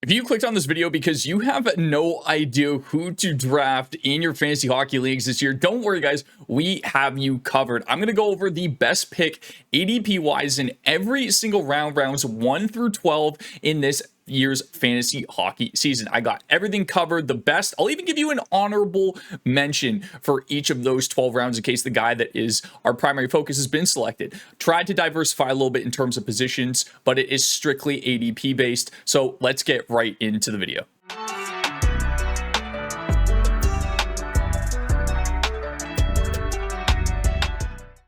If you clicked on this video because you have no idea who to draft in your fantasy hockey leagues this year, don't worry, guys. We have you covered. I'm going to go over the best pick ADP-wise in every single rounds 1 through 12 in this year's fantasy hockey season. I got everything covered, the best. I'll even give you an honorable mention for each of those 12 rounds in case the guy that is our primary focus has been selected. Tried to diversify a little bit in terms of positions, but it is strictly ADP based. So let's get right into the video.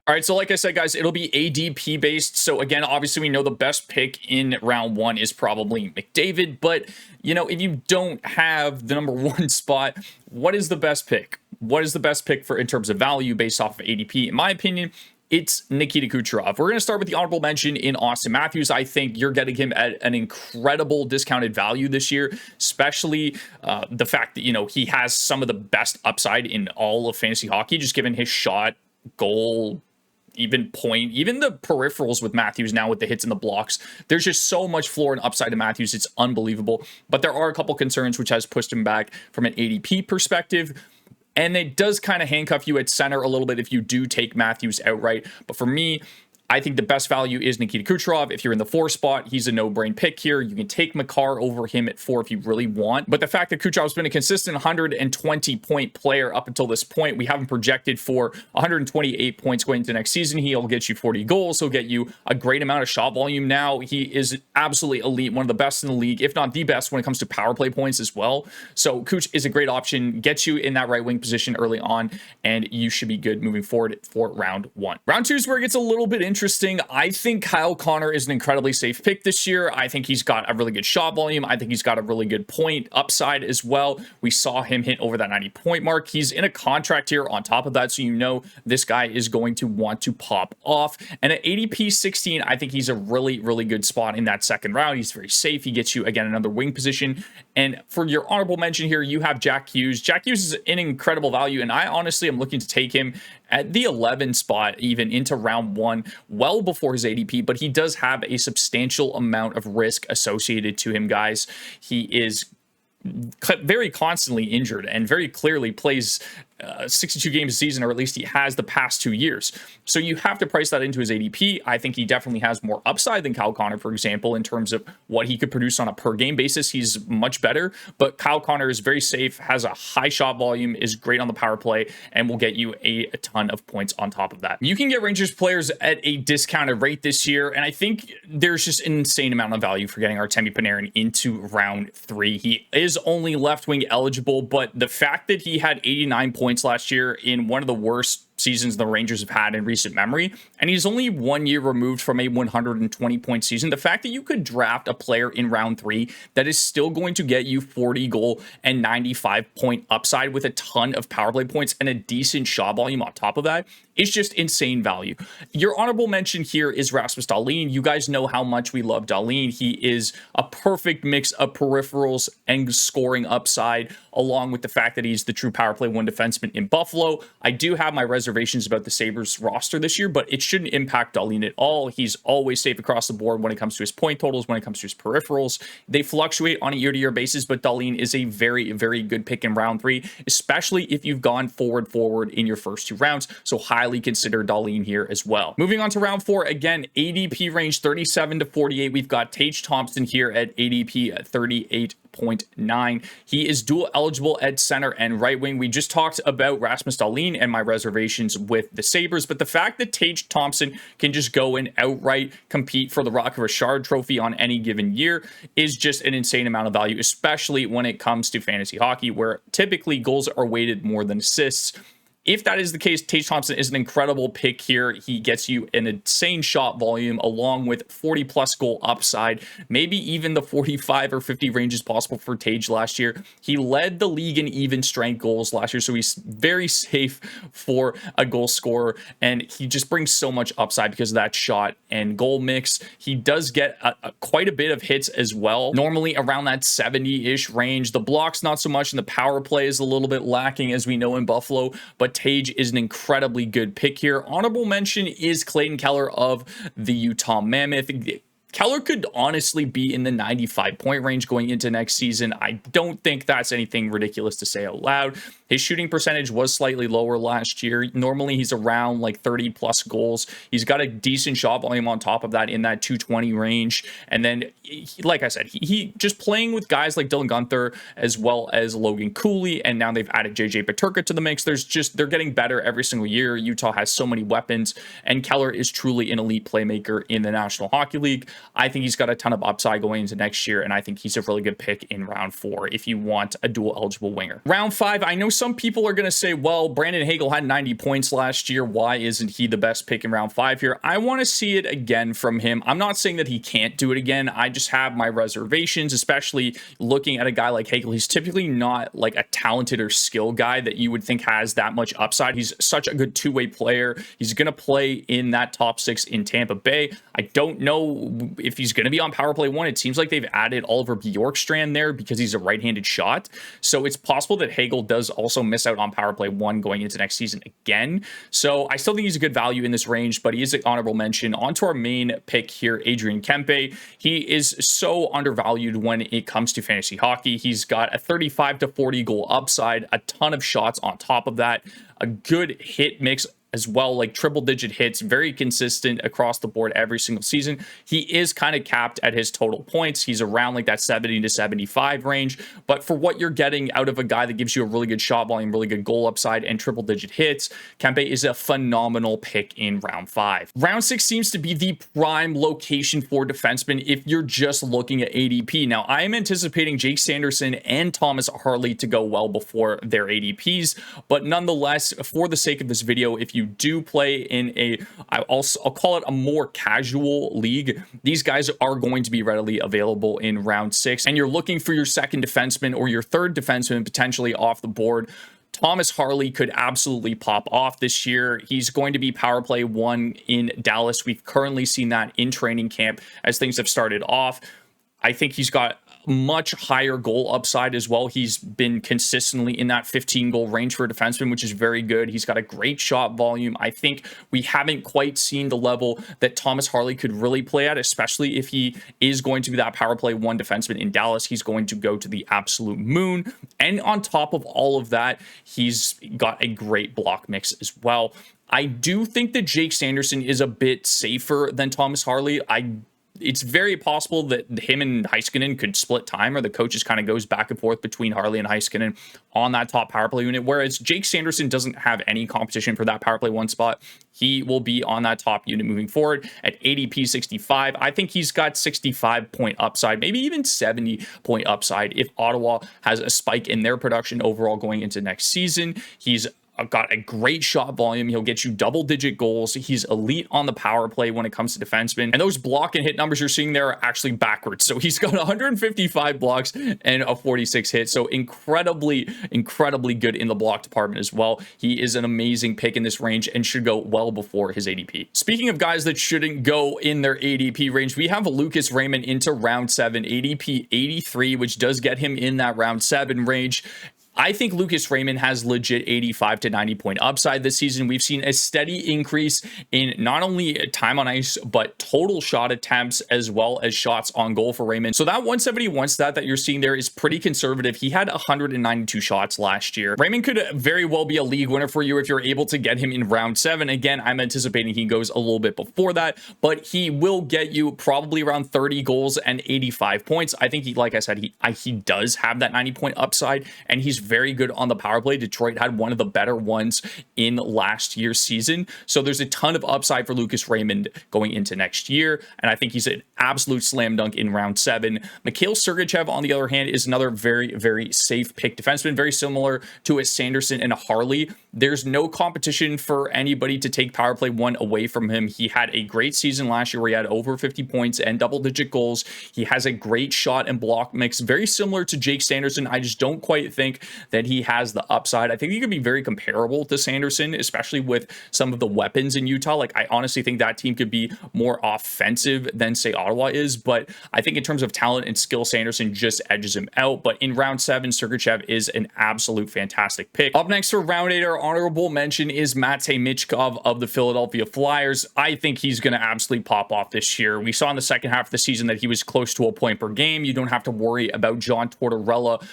All right, so like I said, guys, it'll be ADP based. So again, obviously we know the best pick in round 1 is probably McDavid, but you know, if you don't have the number 1 spot, what is the best pick? What is the best pick for in terms of value based off of ADP? In my opinion, it's Nikita Kucherov. We're going to start with the honorable mention in Austin Matthews. I think you're getting him at an incredible discounted value this year, especially the fact that, you know, he has some of the best upside in all of fantasy hockey, just given his shot, goal, even point, even the peripherals with Matthews now with the hits and the blocks. There's just so much floor and upside to Matthews. It's unbelievable. But there are a couple concerns which has pushed him back from an ADP perspective. And it does kind of handcuff you at center a little bit if you do take Matthews outright. But for me, I think the best value is Nikita Kucherov. If you're in the 4 spot, he's a no-brain pick here. You can take Makar over him at 4 if you really want. But the fact that Kucherov's been a consistent 120-point player up until this point, we have him projected for 128 points going into next season. He'll get you 40 goals. He'll get you a great amount of shot volume now. He is absolutely elite, one of the best in the league, if not the best when it comes to power play points as well. So Kuch is a great option, gets you in that right wing position early on, and you should be good moving forward for round 1. Round 2 is where it gets a little bit interesting. I think Kyle Connor is an incredibly safe pick this year. I think he's got a really good shot volume. I think he's got a really good point upside as well. We saw him hit over that 90-point mark. He's in a contract here on top of that, so you know this guy is going to want to pop off. And at ADP 16, I think he's a really, really good spot in that second round. He's very safe. He gets you, again, another wing position. And for your honorable mention here, you have Jack Hughes. Jack Hughes is an incredible value, and I honestly am looking to take him at the 11 spot, even into round 1, well before his ADP, but he does have a substantial amount of risk associated to him, guys. He is very constantly injured and very clearly plays 62 games a season, or at least he has the past 2 years. So you have to price that into his ADP. I think he definitely has more upside than Kyle Connor, for example, in terms of what he could produce on a per game basis. He's much better, but Kyle Connor is very safe, has a high shot volume, is great on the power play, and will get you a ton of points on top of that. You can get Rangers players at a discounted rate this year, and I think there's just an insane amount of value for getting Artemi Panarin into round 3. He is only left wing eligible, but the fact that he had 89 points last year in one of the worst seasons the Rangers have had in recent memory, and he's only 1 year removed from a 120-point season. The fact that you could draft a player in round 3 that is still going to get you 40 goal and 95-point upside with a ton of power play points and a decent shot volume on top of that is just insane value. Your honorable mention here is Rasmus Dahlin. You guys know how much we love Dahlin. He is a perfect mix of peripherals and scoring upside, along with the fact that he's the true power play 1 defenseman in Buffalo. I do have my reservations about the Sabres roster this year, but it shouldn't impact Dahlin at all. He's always safe across the board when it comes to his point totals, when it comes to his peripherals. They fluctuate on a year-to-year basis, but Dahlin is a very, very good pick in round 3, especially if you've gone forward in your first 2 rounds. So highly consider Dahlin here as well. Moving on to round 4, again, ADP range 37 to 48. We've got Tage Thompson here at ADP at 38.9. He is dual eligible at center and right wing. We just talked about Rasmus Dahlin and my reservations with the Sabres, but the fact that Tage Thompson can just go and outright compete for the Rocket Richard trophy on any given year is just an insane amount of value, especially when it comes to fantasy hockey, where typically goals are weighted more than assists. If that is the case, Tage Thompson is an incredible pick here. He gets you an insane shot volume along with 40-plus goal upside. Maybe even the 45 or 50 range is possible for Tage last year. He led the league in even strength goals last year, so he's very safe for a goal scorer, and he just brings so much upside because of that shot and goal mix. He does get quite a bit of hits as well, normally around that 70-ish range. The blocks, not so much, and the power play is a little bit lacking, as we know in Buffalo, but Tage is an incredibly good pick here. Honorable mention is Clayton Keller of the Utah Mammoth. Keller could honestly be in the 95-point range going into next season. I don't think that's anything ridiculous to say out loud. His shooting percentage was slightly lower last year. Normally, he's around like 30 plus goals. He's got a decent shot volume on top of that in that 220 range. And then, like I said, he just playing with guys like Dylan Guenther as well as Logan Cooley, and now they've added JJ Peterka to the mix. They're getting better every single year. Utah has so many weapons, and Keller is truly an elite playmaker in the National Hockey League. I think he's got a ton of upside going into next year, and I think he's a really good pick in round 4 if you want a dual eligible winger. Round 5, I know some people are going to say, well, Brandon Hagel had 90 points last year. Why isn't he the best pick in round 5 here? I want to see it again from him. I'm not saying that he can't do it again. I just have my reservations, especially looking at a guy like Hagel. He's typically not like a talented or skilled guy that you would think has that much upside. He's such a good two-way player. He's going to play in that top 6 in Tampa Bay. I don't know if he's going to be on power play 1. It seems like they've added Oliver Bjorkstrand there because he's a right-handed shot. So it's possible that Hagel does also miss out on power play 1 going into next season again. So I still think he's a good value in this range, but he is an honorable mention. On to our main pick here, Adrian Kempe. He is so undervalued when it comes to fantasy hockey. He's got a 35 to 40 goal upside, a ton of shots on top of that, a good hit mix as well, like triple digit hits, very consistent across the board every single season. He is kind of capped at his total points. He's around like that 70 to 75 range, but for what you're getting out of a guy that gives you a really good shot volume, really good goal upside, and triple digit hits, Kempe is a phenomenal pick in round 5. Round 6 seems to be the prime location for defensemen if you're just looking at ADP. Now, I am anticipating Jake Sanderson and Thomas Harley to go well before their ADPs, but nonetheless, for the sake of this video, if you do play in I'll call it a more casual league, these guys are going to be readily available in round 6, and you're looking for your second defenseman or your third defenseman potentially off the board. Thomas Harley could absolutely pop off this year. He's going to be power play 1 in Dallas. We've currently seen that in training camp as things have started off. I think he's got much higher goal upside as well. He's been consistently in that 15 goal range for a defenseman, which is very good. He's got a great shot volume. I think we haven't quite seen the level that Thomas Harley could really play at, especially if he is going to be that power play 1 defenseman in Dallas. He's going to go to the absolute moon. And on top of all of that, he's got a great block mix as well. I do think that Jake Sanderson is a bit safer than Thomas Harley. It's very possible that him and Heiskanen could split time, or the coach just kind of goes back and forth between Harley and Heiskanen on that top power play unit, whereas Jake Sanderson doesn't have any competition for that power play 1 spot. He will be on that top unit moving forward at ADP 65. I think he's got 65-point upside, maybe even 70-point upside if Ottawa has a spike in their production overall going into next season. He's got a great shot volume. He'll get you double-digit goals. He's elite on the power play when it comes to defensemen. And those block and hit numbers you're seeing there are actually backwards. So he's got 155 blocks and a 46 hit. So incredibly good in the block department as well. He is an amazing pick in this range and should go well before his ADP. Speaking of guys that shouldn't go in their ADP range, we have Lucas Raymond into round 7, ADP 83, which does get him in that round 7 range. I think Lucas Raymond has legit 85 to 90 point upside this season. We've seen a steady increase in not only time on ice, but total shot attempts as well as shots on goal for Raymond. So that 171 stat that you're seeing there is pretty conservative. He had 192 shots last year. Raymond could very well be a league winner for you if you're able to get him in round 7. Again, I'm anticipating he goes a little bit before that, but he will get you probably around 30 goals and 85 points. I think like I said, he does have that 90 point upside, and he's very good on the power play. Detroit had one of the better ones in last year's season. So there's a ton of upside for Lucas Raymond going into next year. And I think he's an absolute slam dunk in round 7. Mikhail Sergachev, on the other hand, is another very safe pick defenseman, very similar to a Sanderson and a Harley. There's no competition for anybody to take power play 1 away from him. He had a great season last year where he had over 50 points and double-digit goals. He has a great shot and block mix, very similar to Jake Sanderson. I just don't quite think that he has the upside. I think he could be very comparable to Sanderson, especially with some of the weapons in Utah. Like, I honestly think that team could be more offensive than, say, Ottawa is, but I think in terms of talent and skill, Sanderson just edges him out. But in round 7, Sergachev is an absolute fantastic pick. Up next for round 8 are honorable mention is Matej Michkov of the Philadelphia Flyers. I think he's going to absolutely pop off this year. We saw in the second half of the season that he was close to a point per game. You don't have to worry about John Tortorella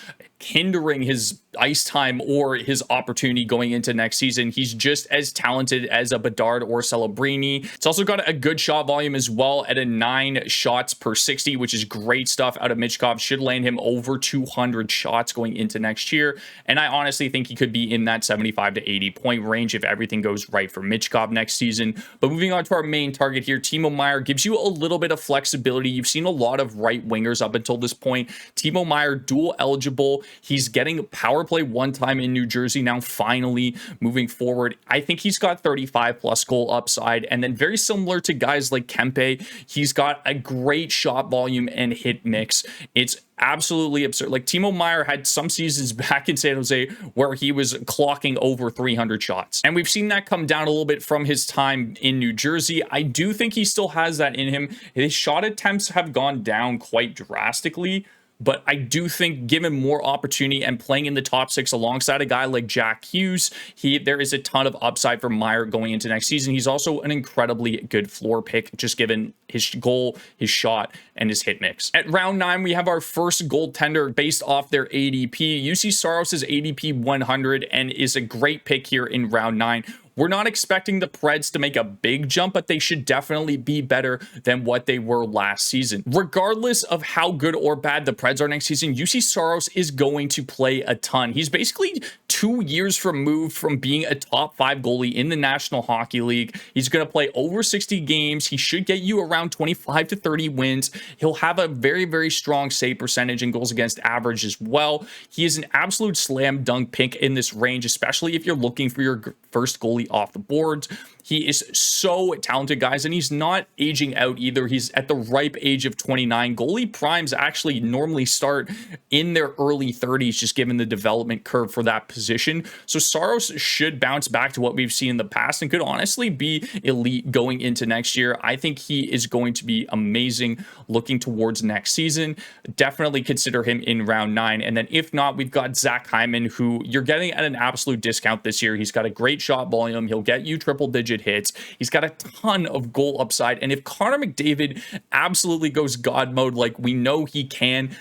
hindering his ice time or his opportunity going into next season. He's just as talented as a Bedard or Celebrini. It's also got a good shot volume as well at a 9 shots per 60, which is great stuff out of Michkov. Should land him over 200 shots going into next year. And I honestly think he could be in that 75 to 80 point range if everything goes right for Michkov next season. But moving on to our main target here, Timo Meier gives you a little bit of flexibility. You've seen a lot of right wingers up until this point. Timo Meier, dual eligible. He's getting power play one time in New Jersey now, finally moving forward. I think he's got 35 plus goal upside. And then very similar to guys like Kempe, he's got a great shot volume and hit mix. It's absolutely absurd. Like Timo Meier had some seasons back in San Jose where he was clocking over 300 shots. And we've seen that come down a little bit from his time in New Jersey. I do think he still has that in him. His shot attempts have gone down quite drastically, but I do think given more opportunity and playing in the top 6 alongside a guy like Jack Hughes, there is a ton of upside for Meier going into next season. He's also an incredibly good floor pick, just given his goal, his shot, and his hit mix. At round 9, we have our first goaltender based off their ADP. UC Saros is ADP 100 and is a great pick here in round 9. We're not expecting the Preds to make a big jump, but they should definitely be better than what they were last season. Regardless of how good or bad the Preds are next season, UC Saros is going to play a ton. He's basically 2 years removed from being a top 5 goalie in the National Hockey League. He's going to play over 60 games. He should get you around 25 to 30 wins. He'll have a very, very strong save percentage and goals against average as well. He is an absolute slam dunk pick in this range, especially if you're looking for your first goalie off the boards. He is so talented, guys, and he's not aging out either. He's at the ripe age of 29. Goalie primes actually normally start in their early 30s, just given the development curve for that position. So Saros should bounce back to what we've seen in the past and could honestly be elite going into next year. I think he is going to be amazing looking towards next season. Definitely consider him in round 9. And then if not, we've got Zach Hyman, who you're getting at an absolute discount this year. He's got a great shot volume. He'll get you triple-digit hits. He's got a ton of goal upside. And if Connor McDavid absolutely goes God mode like we know he can,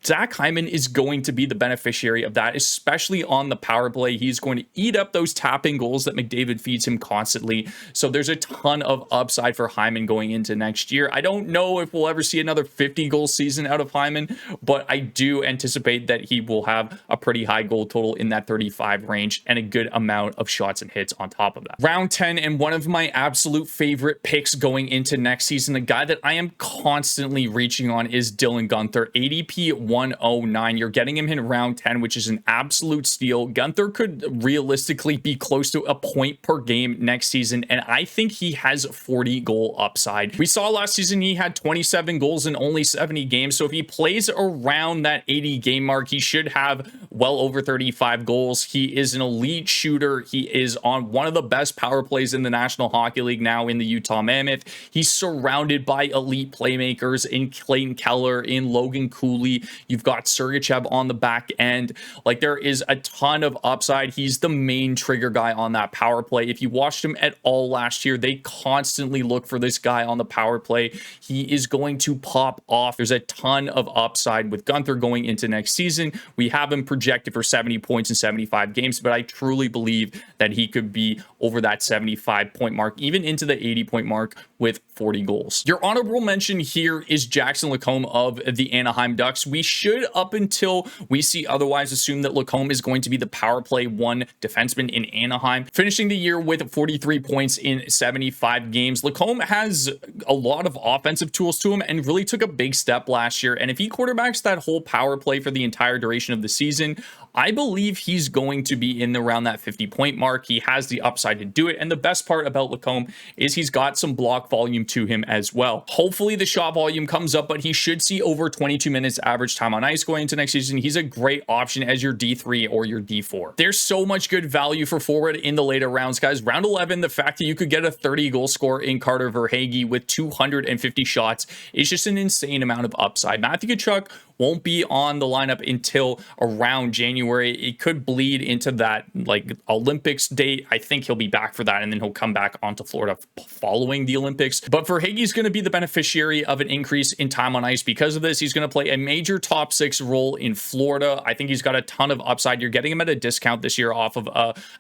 Zach Hyman is going to be the beneficiary of that, especially on the power play. He's going to eat up those tapping goals that McDavid feeds him constantly. So there's a ton of upside for Hyman going into next year. I don't know if we'll ever see another 50-goal season out of Hyman, but I do anticipate that he will have a pretty high goal total in that 35 range and a good amount of shots and hits on top of that. Round 10, and one of my absolute favorite picks going into next season, the guy that I am constantly reaching on, is Dylan Guenther, ADP 109. You're getting him in round 10, which is an absolute steal. Guenther could realistically be close to a point per game next season, and I think he has 40 goal upside. We saw last season he had 27 goals in only 70 games, so if he plays around that 80 game mark, he should have well over 35 goals. He is an elite shooter. He is on one of the best power plays in the National Hockey League now in the Utah Mammoth. He's surrounded by elite playmakers in Clayton Keller, in Logan Cooley. You've got Sergachev on the back end. Like, there is a ton of upside. He's the main trigger guy on that power play. If you watched him at all last year, they constantly look for this guy on the power play. He is going to pop off. There's a ton of upside with Guenther going into next season. We have him projected for 70 points in 75 games, but I truly believe that he could be over that 75 point mark, even into the 80 point mark with 40 goals. Your honorable mention here is Jackson Lacombe of the Anaheim Ducks. We should, up until we see otherwise, assume that Lacombe is going to be the power play 1 defenseman in Anaheim, finishing the year with 43 points in 75 games. Lacombe has a lot of offensive tools to him and really took a big step last year. And if he quarterbacks that whole power play for the entire duration of the season, I believe he's going to be in around that 50 point mark. He has the upside to do it. And the best part about Lacombe is he's got some block volume to him as well. Hopefully the shot volume comes up, but he should see over 22 minutes average time on ice going into next season. He's a great option as your D3 or your D4. There's so much good value for forward in the later rounds, guys. Round 11, the fact that you could get a 30 goal scorer in Carter Verhaeghe with 250 shots is just an insane amount of upside. Matthew Tkachuk won't be on the lineup until around January. It could bleed into that like Olympics date. I think he'll be back for that, and then he'll come back onto Florida following the Olympics. But Verhaeghe's going to be the beneficiary of an increase in time on ice because of this. He's going to play a major top 6 role in Florida. I think he's got a ton of upside. You're getting him at a discount this year off of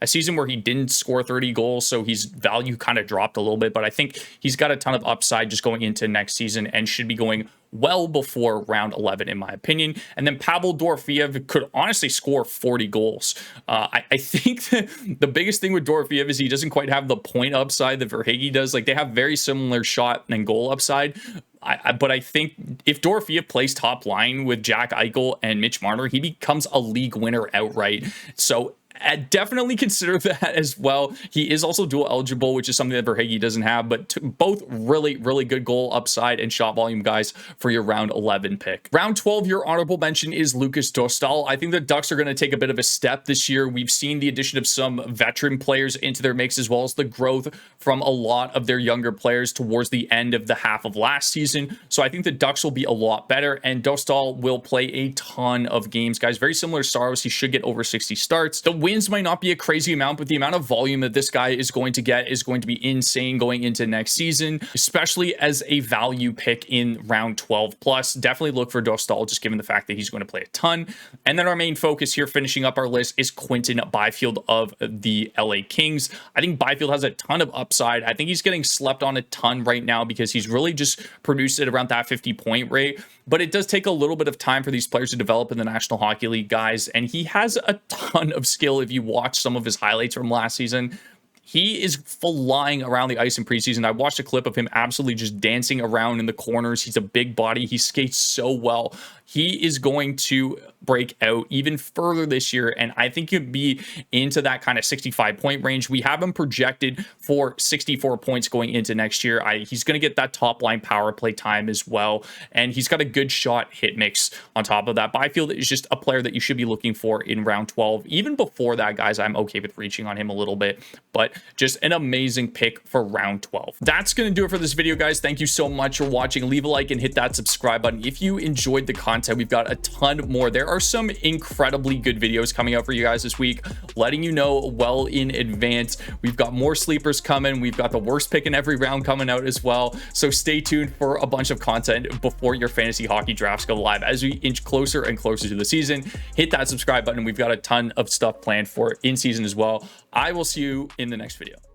a season where he didn't score 30 goals, so his value kind of dropped a little bit, but I think he's got a ton of upside just going into next season and should be going well before round 11, in my opinion. And then Pavel Dorofeyev could honestly score 40 goals. I think the biggest thing with Dorofeyev is he doesn't quite have the point upside that Verhaeghe does. Like, they have very similar shot and goal upside. But I think if Dorofeyev plays top line with Jack Eichel and Mitch Marner, he becomes a league winner outright. So definitely consider that as well. He is also dual eligible, which is something that Verhaeghe doesn't have, but both really, really good goal upside and shot volume guys for your round 11 pick. Round 12, your honorable mention is Lucas Dostal. I think the Ducks are going to take a bit of a step this year. We've seen the addition of some veteran players into their mix, as well as the growth from a lot of their younger players towards the end of the half of last season. So I think the Ducks will be a lot better, and Dostal will play a ton of games, guys. Very similar to Saros. He should get over 60 starts. The wins might not be a crazy amount, but the amount of volume that this guy is going to get is going to be insane going into next season, especially as a value pick in round 12 plus. Definitely look for Dostal, just given the fact that he's going to play a ton. And then our main focus here, finishing up our list, is Quinton Byfield of the LA Kings. I think Byfield has a ton of upside. I think he's getting slept on a ton right now because he's really just produced at around that 50-point rate. But it does take a little bit of time for these players to develop in the National Hockey League, guys. And he has a ton of skill. If you watch some of his highlights from last season, he is flying around the ice in preseason. I watched a clip of him absolutely just dancing around in the corners. He's a big body. He skates so well. He is going to break out even further this year, and I think he'd be into that kind of 65-point range. We have him projected for 64 points going into next year. He's going to get that top-line power play time as well, and he's got a good shot hit mix on top of that. Byfield is just a player that you should be looking for in round 12. Even before that, guys, I'm okay with reaching on him a little bit, but just an amazing pick for round 12. That's going to do it for this video, guys. Thank you so much for watching. Leave a like and hit that subscribe button if you enjoyed the content. We've got a ton more. There are some incredibly good videos coming out for you guys this week, letting you know well in advance. We've got more sleepers coming. We've got the worst pick in every round coming out as well. So stay tuned for a bunch of content before your fantasy hockey drafts go live. As we inch closer and closer to the season, hit that subscribe button. We've got a ton of stuff planned for in season as well. I will see you in the next video.